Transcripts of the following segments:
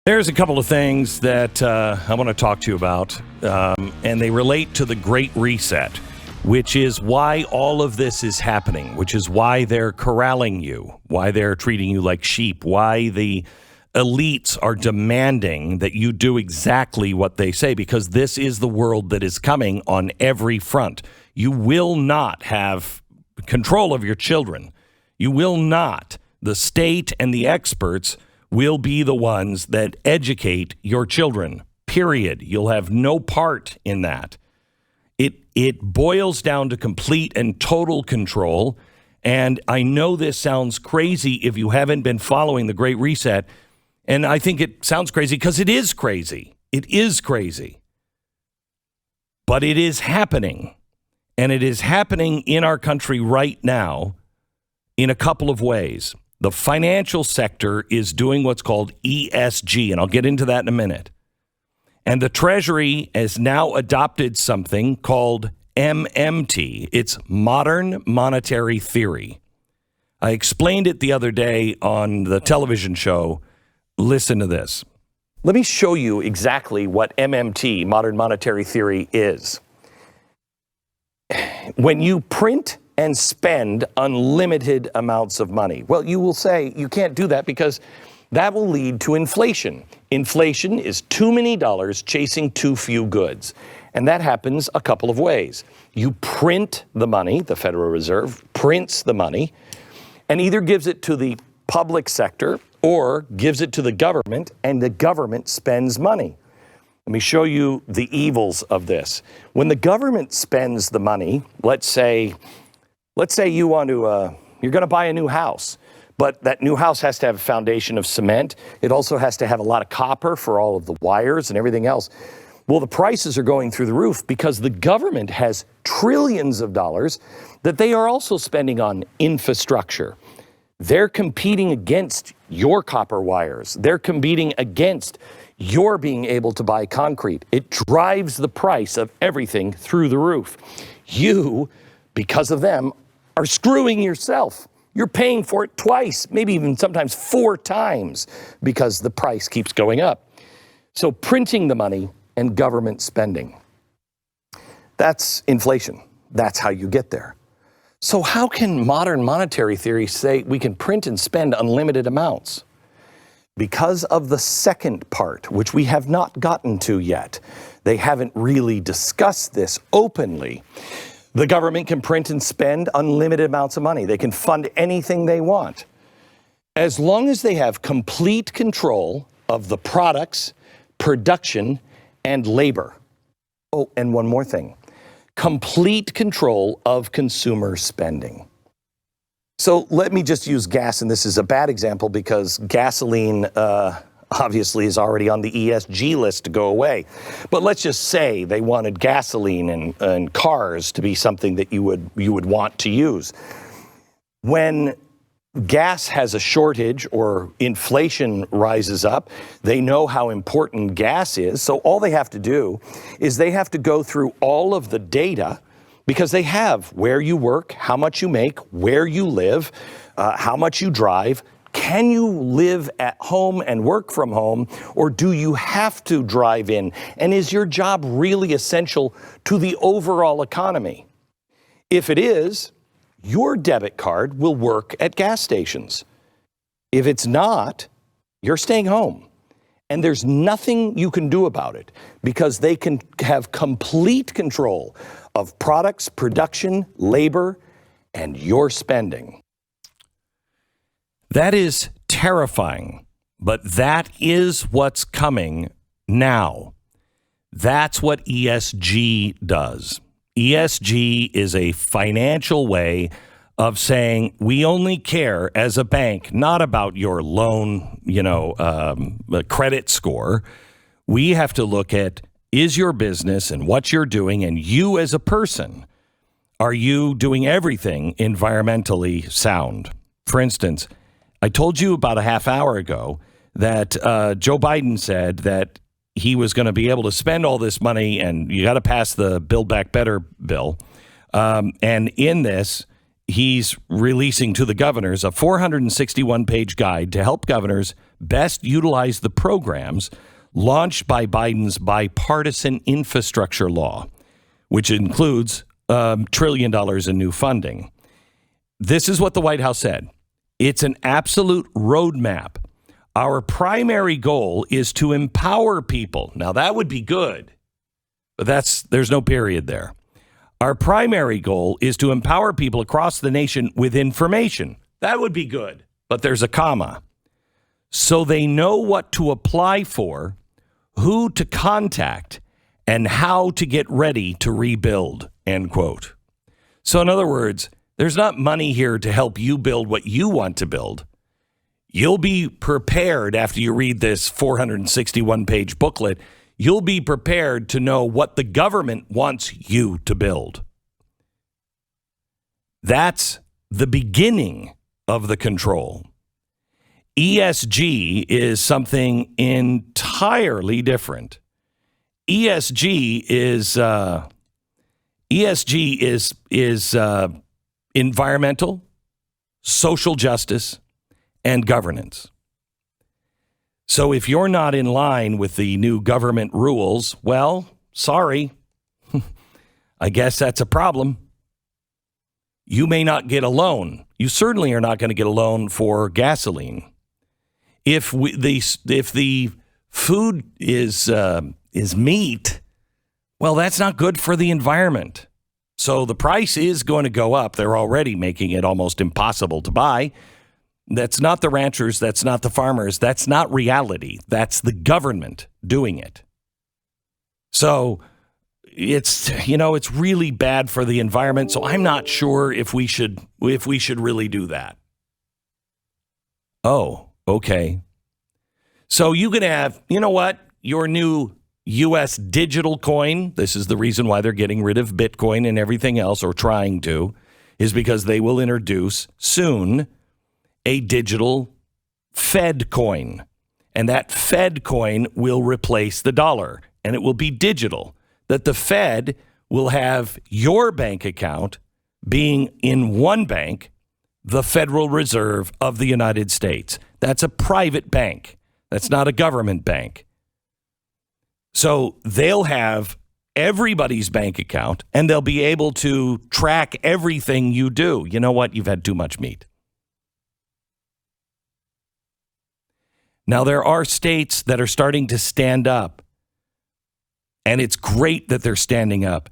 There's a couple of things that I want to talk to you about, and they relate to the Great Reset, which is why all of this is happening, which is why they're corralling you, why they're treating you like sheep, why the elites are demanding that you do exactly what they say, because this is the world that is coming on every front. You will not have control of your children. You will not. The state and the experts will be the ones that educate your children, period. You'll have no part in that. It boils down to complete and total control. And I know this sounds crazy if you haven't been following the Great Reset. And I think it sounds crazy because it is crazy. It is crazy. But it is happening. And it is happening in our country right now in a couple of ways. The financial sector is doing what's called ESG, and I'll get into that in a minute. And the Treasury has now adopted something called MMT. It's modern monetary theory. I explained it the other day on the television show. Listen to this. Let me show you exactly what MMT, modern monetary theory, is. When you print and spend unlimited amounts of money. Well, you will say you can't do that because that will lead to inflation. Inflation is too many dollars chasing too few goods. And that happens a couple of ways. You print the money, the Federal Reserve prints the money, and either gives it to the public sector or gives it to the government, and the government spends money. Let me show you the evils of this. When the government spends the money, let's say you want to, you're going to buy a new house, but that new house has to have a foundation of cement. It also has to have a lot of copper for all of the wires and everything else. Well, the prices are going through the roof because the government has trillions of dollars that they are also spending on infrastructure. They're competing against your copper wires. They're competing against your being able to buy concrete. It drives the price of everything through the roof. You, because of them, are screwing yourself. You're paying for it twice, maybe even sometimes 4 times, because the price keeps going up. So printing the money and government spending, that's inflation. That's how you get there. So how can modern monetary theory say we can print and spend unlimited amounts? Because of the second part, which we have not gotten to yet. They haven't really discussed this openly. The government can print and spend unlimited amounts of money. They can fund anything they want, as long as they have complete control of the products, production, and labor. Oh, and one more thing. Complete control of consumer spending. So let me just use gas, and this is a bad example because gasoline obviously is already on the ESG list to go away. But let's just say they wanted gasoline and cars to be something that you would want to use. When gas has a shortage or inflation rises up, they know how important gas is. So all they have to do is they have to go through all of the data, because they have where you work, how much you make, where you live, how much you drive. Can you live at home and work from home, or do you have to drive in? And is your job really essential to the overall economy? If it is, your debit card will work at gas stations. If it's not, you're staying home. And there's nothing you can do about it because they can have complete control of products, production, labor, and your spending. That is terrifying, but that is what's coming now. That's what ESG does. ESG is a financial way of saying we only care as a bank, not about your loan, credit score. We have to look at, is your business and what you're doing, and you as a person, are you doing everything environmentally sound? For instance, I told you about a half hour ago that Joe Biden said that he was going to be able to spend all this money, and you got to pass the Build Back Better bill. And in this, he's releasing to the governors a 461-page guide to help governors best utilize the programs launched by Biden's bipartisan infrastructure law, which includes $1 trillion in new funding. This is what the White House said. It's an absolute roadmap. Our primary goal is to empower people. Now, that would be good, but there's no period there. Our primary goal is to empower people across the nation with information. That would be good, but there's a comma. So they know what to apply for, who to contact, and how to get ready to rebuild, end quote. So in other words, there's not money here to help you build what you want to build. You'll be prepared after you read this 461-page booklet. You'll be prepared to know what the government wants you to build. That's the beginning of the control. ESG is something entirely different. ESG is environmental, social justice, and governance. So if you're not in line with the new government rules, well, sorry. I guess that's a problem. You may not get a loan. You certainly are not going to get a loan for gasoline. If the food is meat, well, that's not good for the environment. So the price is going to go up. They're already making it almost impossible to buy. That's not the ranchers. That's not the farmers. That's not reality. That's the government doing it. So it's really bad for the environment. So I'm not sure if we should really do that. Oh, okay. So you can have, your new U.S. digital coin. This is the reason why they're getting rid of Bitcoin and everything else, or trying to, is because they will introduce soon a digital Fed coin. And that Fed coin will replace the dollar, and it will be digital. That the Fed will have your bank account being in one bank, the Federal Reserve of the United States. That's a private bank. That's not a government bank. So they'll have everybody's bank account, and they'll be able to track everything you do. You know what? You've had too much meat. Now, there are states that are starting to stand up, and it's great that they're standing up.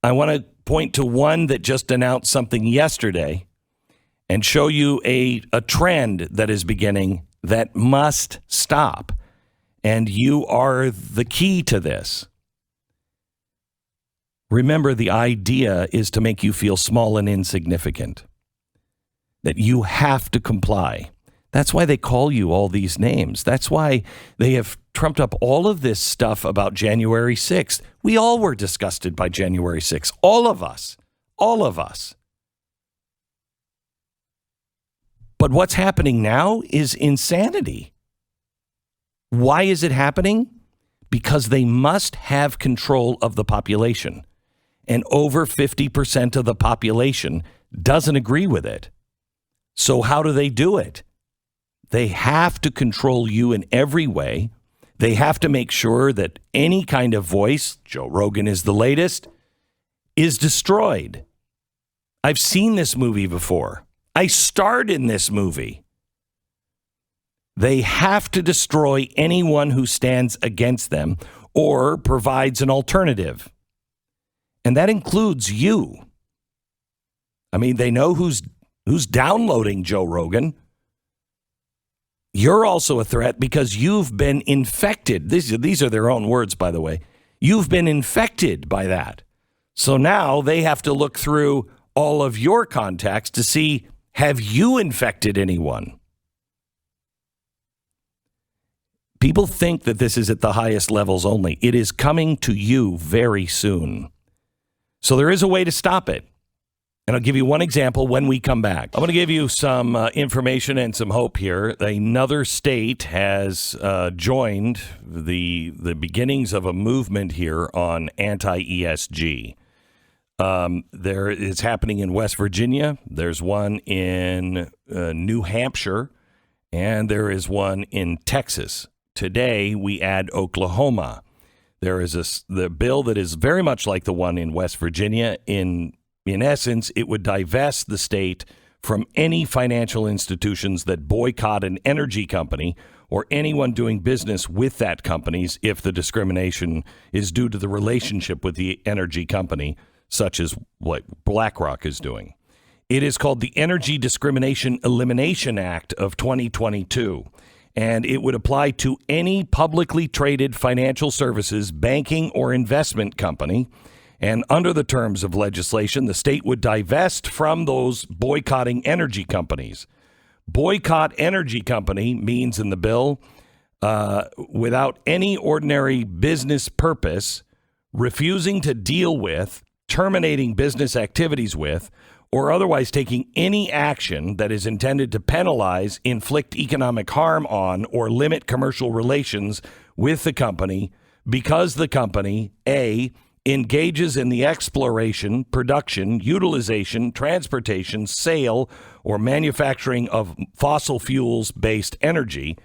I want to point to one that just announced something yesterday and show you a trend that is beginning that must stop. And you are the key to this. Remember, the idea is to make you feel small and insignificant, that you have to comply. That's why they call you all these names. That's why they have trumped up all of this stuff about January 6th. We all were disgusted by January 6th. All of us. All of us. But what's happening now is insanity. Why is it happening? Because they must have control of the population. And over 50% of the population doesn't agree with it. So how do they do it? They have to control you in every way. They have to make sure that any kind of voice, Joe Rogan is the latest, is destroyed. I've seen this movie before. I starred in this movie. They have to destroy anyone who stands against them or provides an alternative. And that includes you. I mean, they know who's downloading Joe Rogan. You're also a threat because you've been infected. These are their own words, by the way. You've been infected by that. So now they have to look through all of your contacts to see, have you infected anyone? People think that this is at the highest levels only. It is coming to you very soon. So there is a way to stop it. And I'll give you one example when we come back. I'm going to give you some information and some hope here. Another state has joined the beginnings of a movement here on anti-ESG. It's happening in West Virginia. There's one in New Hampshire. and there is one in Texas. Today, we add Oklahoma. There is the bill that is very much like the one in West Virginia. In essence, it would divest the state from any financial institutions that boycott an energy company or anyone doing business with that companies if the discrimination is due to the relationship with the energy company, such as what BlackRock is doing. It is called the Energy Discrimination Elimination Act of 2022, and it would apply to any publicly traded financial services, banking, or investment company. And under the terms of legislation, the state would divest from those boycotting energy companies. Boycott energy company means in the bill, without any ordinary business purpose, refusing to deal with, terminating business activities with, or otherwise taking any action that is intended to penalize, inflict economic harm on, or limit commercial relations with the company because the company, A, engages in the exploration, production, utilization, transportation, sale, or manufacturing of fossil fuels-based energy,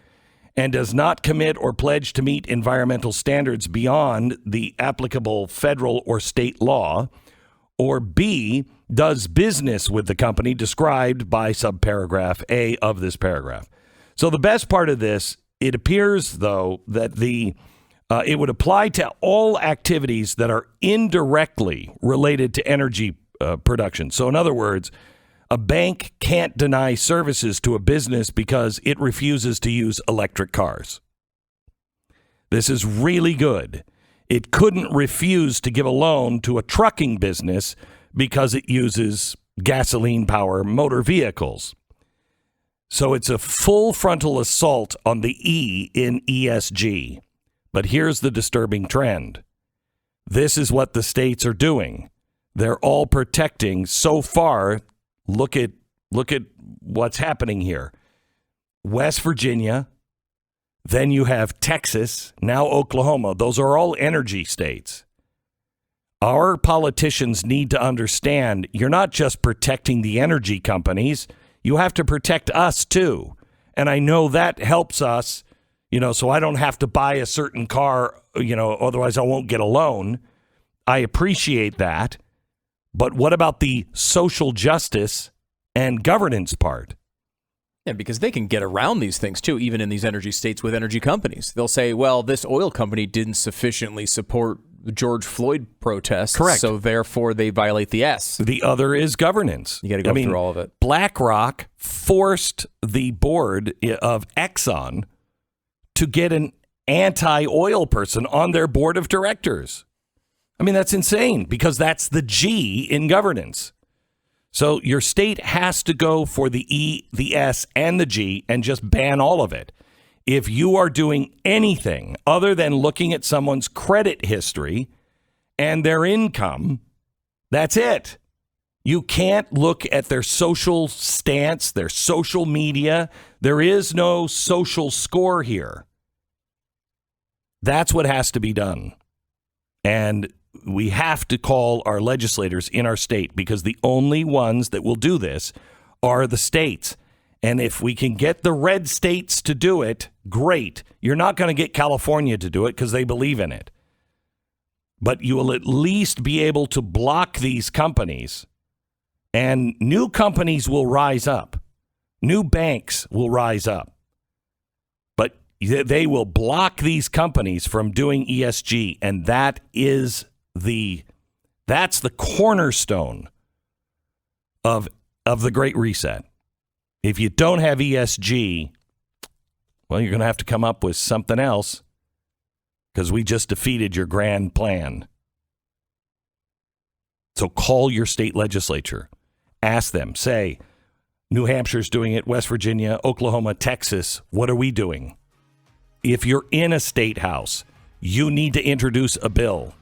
and does not commit or pledge to meet environmental standards beyond the applicable federal or state law, or B, does business with the company described by subparagraph A of this paragraph. So the best part of this, it appears, though, that it would apply to all activities that are indirectly related to energy production. So in other words, a bank can't deny services to a business because it refuses to use electric cars. This is really good. It couldn't refuse to give a loan to a trucking business because it uses gasoline-powered motor vehicles. So it's a full frontal assault on the E in ESG. But here's the disturbing trend. This is what the states are doing. They're all protecting so far. Look at what's happening here. West Virginia, then you have Texas, now Oklahoma. Those are all energy states. Our politicians need to understand you're not just protecting the energy companies, you have to protect us too. And I know that helps us, so I don't have to buy a certain car, otherwise I won't get a loan. I appreciate that. But what about the social justice and governance part? Yeah, because they can get around these things, too, even in these energy states with energy companies. They'll say, well, this oil company didn't sufficiently support the George Floyd protests. Correct. So therefore, they violate the S. The other is governance. You got to go through all of it. BlackRock forced the board of Exxon to get an anti-oil person on their board of directors. I mean, that's insane because that's the G in governance. So your state has to go for the E, the S, and the G and just ban all of it. If you are doing anything other than looking at someone's credit history and their income, that's it. You can't look at their social stance, their social media. There is no social score here. That's what has to be done. And we have to call our legislators in our state because the only ones that will do this are the states. And if we can get the red states to do it, great. You're not going to get California to do it because they believe in it. But you will at least be able to block these companies, and new companies will rise up. New banks will rise up. But they will block these companies from doing ESG, and that's the cornerstone of the Great Reset. If you don't have ESG, well, you're going to have to come up with something else because we just defeated your grand plan. So call your state legislature. Ask them. Say, New Hampshire's doing it, West Virginia, Oklahoma, Texas. What are we doing? If you're in a state house, you need to introduce a bill